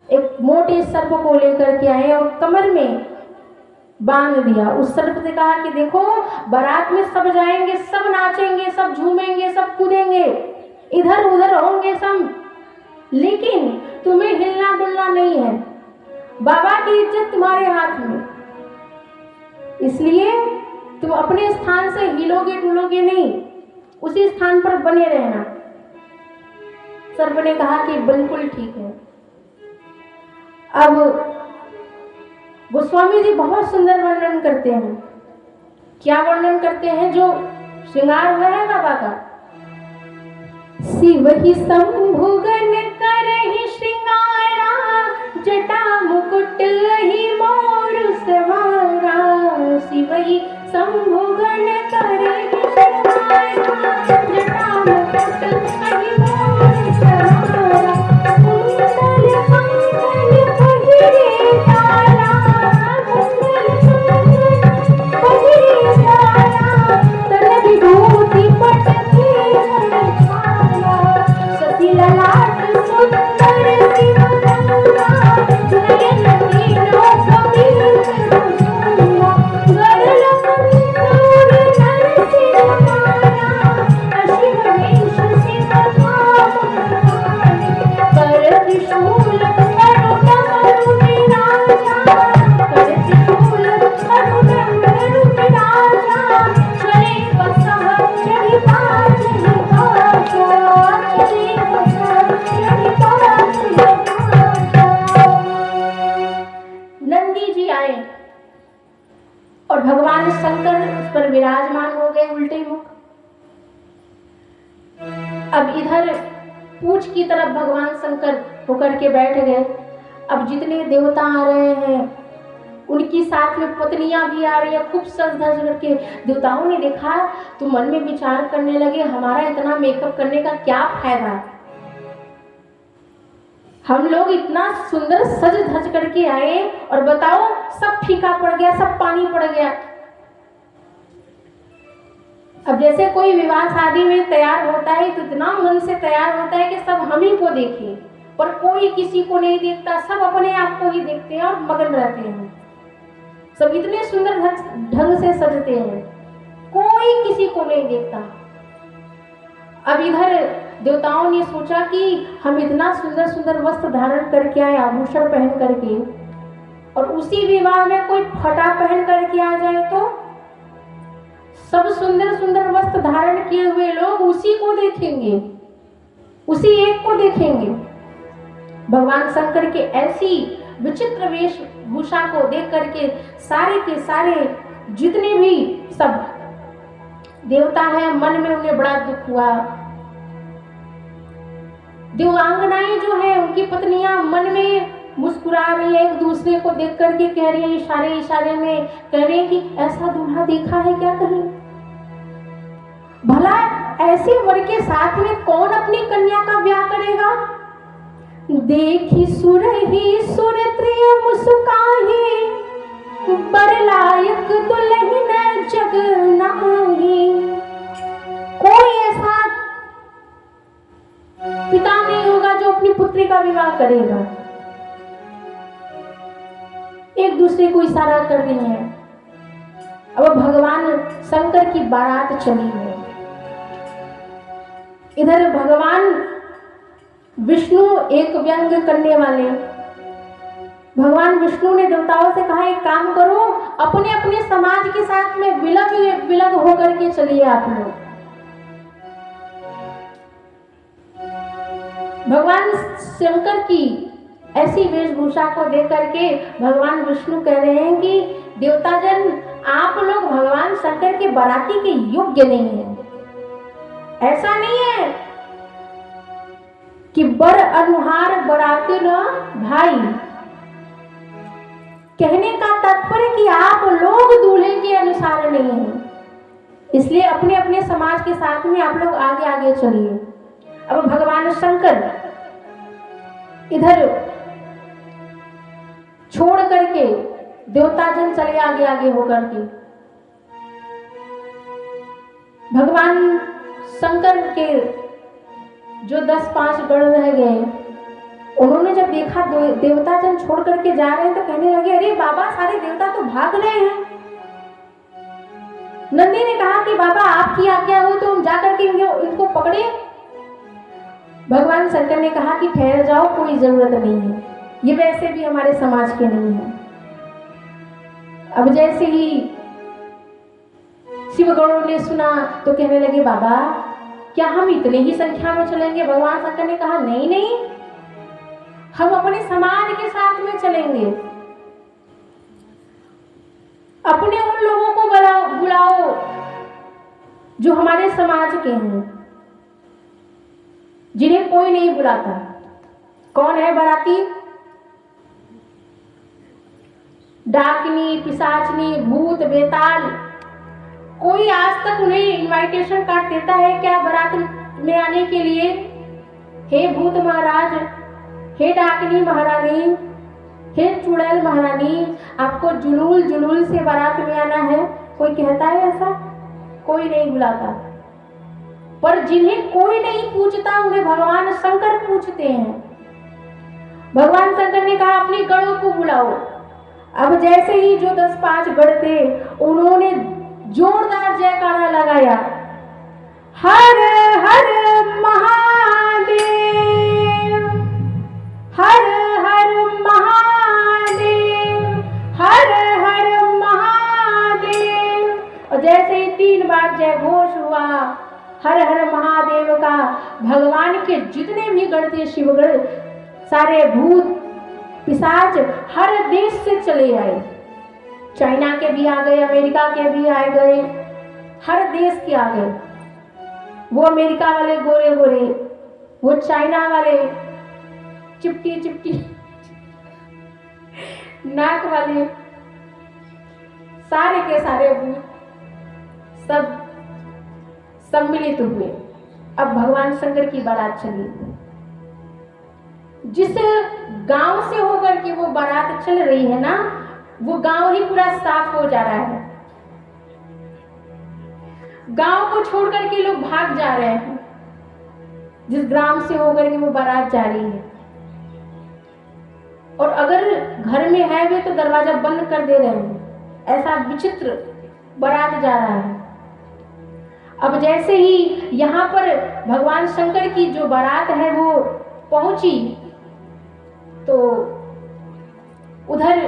एक मोटे सर्प को लेकर के आए और कमर में बांध दिया। उस सर्प से कहा कि देखो, बारात में सब जाएंगे, सब नाचेंगे, सब झूमेंगे, सब कूदेंगे, इधर उधर होंगे सब, लेकिन तुम्हें हिलना डुलना नहीं है। बाबा की इज्जत तुम्हारे हाथ में, इसलिए तुम अपने स्थान से हिलोगे डुलोगे नहीं, उसी स्थान पर बने रहना। सर्प ने कहा कि बिल्कुल ठीक है। अब गोस्वामी जी बहुत सुंदर वर्णन करते हैं। क्या वर्णन करते हैं? जो श्रृंगार हुआ है बाबा का, शिव ही संभुगन करहि श्रृंगारा, जटा मुकुट ही मोर सवारा। शिव ही संभुगन करहि श्रृंगारा, जटा मुकुट ही मोर सवारा। कुंडल कंगन पहिरे तारा, कुंडल कंगन पहिरे तारा। तन विभूति पट ललाट सुंदर शिव गंगा, नयन तीनों कबीर भुजंगा। गरुड़ मंगूर नरसिंह माया, अशिव वेश शिव धाम पाए। कर त्रिशूल अरु डमरू विराजा, कर त्रिशूल अरु डमरू विराजा। चले बसह चढ़ि बाज बाजा, चले नंदी जी आए और भगवान शंकर उस पर विराजमान हो गए उल्टे मुख। अब इधर पूछ की तरफ भगवान शंकर होकर के बैठ गए। अब जितने देवता आ रहे हैं, उनकी साथ में पत्नियां भी आ रही है, खूब सज धज करके। देवताओं ने देखा तो मन में विचार करने लगे, हमारा इतना मेकअप करने का क्या फायदा, हम लोग इतना सुंदर सज धज करके आए और बताओ सब फीका पड़ गया, सब पानी पड़ गया। अब जैसे कोई विवाह शादी में तैयार होता है तो इतना मन से तैयार होता है कि सब हम ही को देखें, पर कोई किसी को नहीं देखता, सब अपने आप को ही देखते हैं और मगन रहते हैं। सब इतने सुंदर ढंग से सजते हैं, कोई किसी को नहीं देखता। अब इधर देवताओं ने सोचा कि हम इतना सुंदर सुंदर वस्त्र धारण करके आए, आभूषण पहन करके, और उसी विवाह में कोई फटा पहन करके आ जाए तो सब सुंदर सुंदर वस्त्र धारण किए हुए लोग उसी को देखेंगे, उसी एक को देखेंगे। भगवान शंकर के ऐसी विचित्र वेशभूषा को देख करके सारे के सारे जितने भी सब देवता हैं, मन में उन्हें बड़ा दुख हुआ। देवांगनाएं जो है, उनकी पत्नियां मन में मुस्कुरा रही है, एक दूसरे को देख करके कह रही है, इशारे इशारे में कह रही है कि ऐसा दूल्हा देखा है क्या कहीं? भला ऐसे वर के साथ में कौन अपनी कन्या का ब्याह करेगा? देखी सुर ही सुर त्रिय मुस्काही, बर लायक दुल्हन जग नाही। कोई ऐसा पिता नहीं होगा जो अपनी पुत्री का विवाह करेगा। एक दूसरे को इशारा कर रही है। अब भगवान शंकर की बारात चली है। इधर भगवान विष्णु एक व्यंग करने वाले, भगवान विष्णु ने देवताओं से कहा, एक काम करो, अपने अपने समाज के साथ में विलग विलग होकर के चलिए आप लोग। भगवान शंकर की ऐसी वेशभूषा को देख करके भगवान विष्णु कह रहे हैं कि देवताजन, आप लोग भगवान शंकर के बाराती के योग्य नहीं हैं। ऐसा नहीं है कि बर अनुहार बराती न भाई, कहने का तात्पर्य कि आप लोग दूल्हे के अनुसार नहीं हैं, इसलिए अपने अपने समाज के साथ में आप लोग आगे आगे चलिए। अब भगवान शंकर इधर छोड़ करके देवताजन चले आगे आगे होकर के। भगवान शंकर के जो 10-5 गण रह गए, उन्होंने जब देखा देवता जन छोड़ करके जा रहे हैं तो कहने लगे, अरे बाबा सारे देवता तो भाग रहे हैं। नंदी ने कहा कि बाबा आपकी आज्ञा हो तो हम जाकर के इनको पकड़े। भगवान शंकर ने कहा कि ठहर जाओ, कोई जरूरत नहीं है, ये वैसे भी हमारे समाज के नहीं है। अब जैसे ही शिवगणों ने सुना तो कहने लगे, बाबा क्या हम इतने ही संख्या में चलेंगे? भगवान शंकर ने कहा, नहीं नहीं, हम अपने समाज के साथ में चलेंगे। अपने उन लोगों को बुलाओ जो हमारे समाज के हैं, जिन्हें कोई नहीं बुलाता। कौन है बाराती? डाकनी, पिशाचनी, भूत, बेताल। कोई आज तक उन्हें इनविटेशन कार्ड देता है क्या बारात में आने के लिए? हे भूत महाराज, हे डाकनी महारानी, हे चुड़ैल महारानी, आपको जुलूल से बारात में आना है? कोई कहता है ऐसा? कोई नहीं बुलाता। पर जिन्हें कोई नहीं पूछता उन्हें भगवान शंकर पूछते हैं। भगवान शंकर ने कहा, अपनी गणों को बुलाओ। अब जैसे ही जो 10-5 गण थे उन्होंने जोरदार जयकारा लगाया, हर हर महादेव, हर हर महादेव, हर हर महादेव। और जैसे ही 3 बार जय घोष हुआ हर हर महादेव का, भगवान के जितने भी गण थे शिवगण, सारे भूत पिशाच हर देश से चले आए। चाइना के भी आ गए, अमेरिका के भी आ गए, हर देश के आ गए। वो अमेरिका वाले गोरे गोरे, वो चाइना वाले चिपटी चिपटी नाक वाले, सारे के सारे भूत सब सम्मिलित हुए। अब भगवान शंकर की बारात चली। जिस गांव से होकर के वो बारात चल रही है ना, वो गांव ही पूरा साफ हो जा रहा है। गांव को छोड़ करके लोग भाग जा रहे हैं, जिस ग्राम से होकर के वो बारात जा रही है। और अगर घर में है वे तो दरवाजा बंद कर दे रहे हैं। ऐसा विचित्र बारात जा रहा है। अब जैसे ही यहाँ पर भगवान शंकर की जो बारात है वो पहुंची तो उधर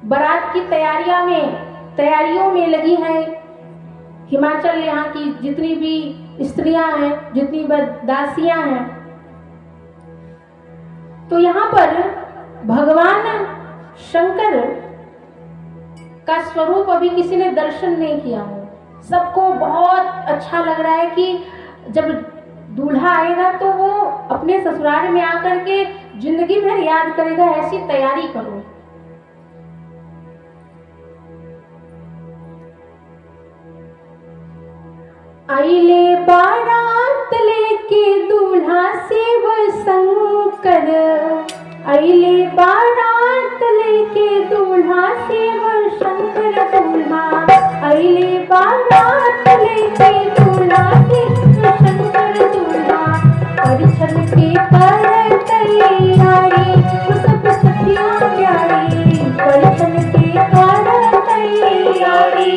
बारात की तैयारियों में लगी है हिमाचल यहाँ की जितनी भी स्त्रियां हैं, जितनी दासियां हैं। तो यहाँ पर भगवान शंकर का स्वरूप अभी किसी ने दर्शन नहीं किया है। सबको बहुत अच्छा लग रहा है कि जब दूल्हा आएगा तो वो अपने ससुराल में आकर के जिंदगी भर याद करेगा। ऐसी तैयारी करो। आइले बारात लेके दूल्हा शिव शंकर, आइले बारात लेके दूल्हा शिव शंकर दूल्हा, आइले बारात लेके दूल्हा शिव शंकर दूल्हा। परिछन के पर तैयारी सब सखियां प्यारी, परिछन के पर तैयारी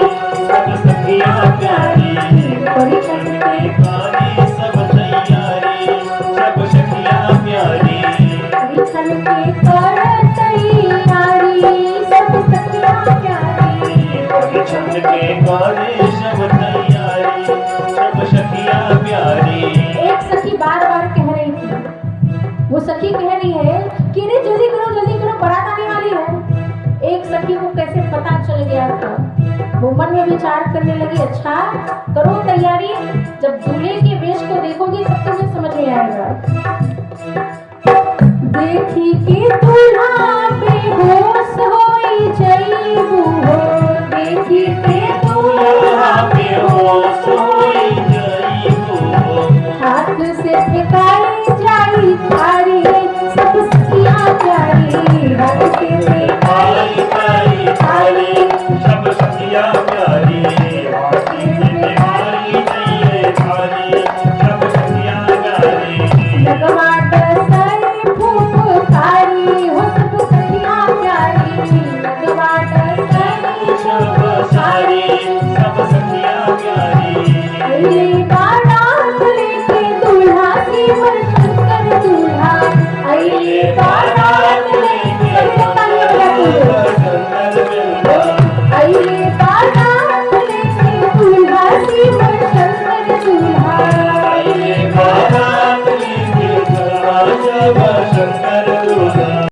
सब सखियां प्यारी, परिछन के पर सब तैयारी सब सखियां प्यारी, परिछन के पर तैयारी सब सखियां प्यारी, परिछन के पर सब तैयारी सब सखियां प्यारी। एक सखी बार बार कह रही थी, वो सखी कह रही है कि अरे जल्दी करो बारात आने वाली है। एक सखी को कैसे पता चल गया था, वो मन में विचार करने लगी, अच्छा करो तैयारी, जब दूल्हे के वेश को देखोगी तब तुम्हें समझ में आएगा। देखी कि दूल्हा बेहोश होई जईबू हो, देखी कि दूल्हा बेहोश होई जईबू हो, हाथ से फेंकाई जाई थारी सब सखियां प्यारी, हाथ से फेंकाई जाई थारी सब सखियां प्यारी, हाथ से फेंकाई जाई थारी सब सखियां प्यारी। जगमात सर सारी सब सखिया प्यारी।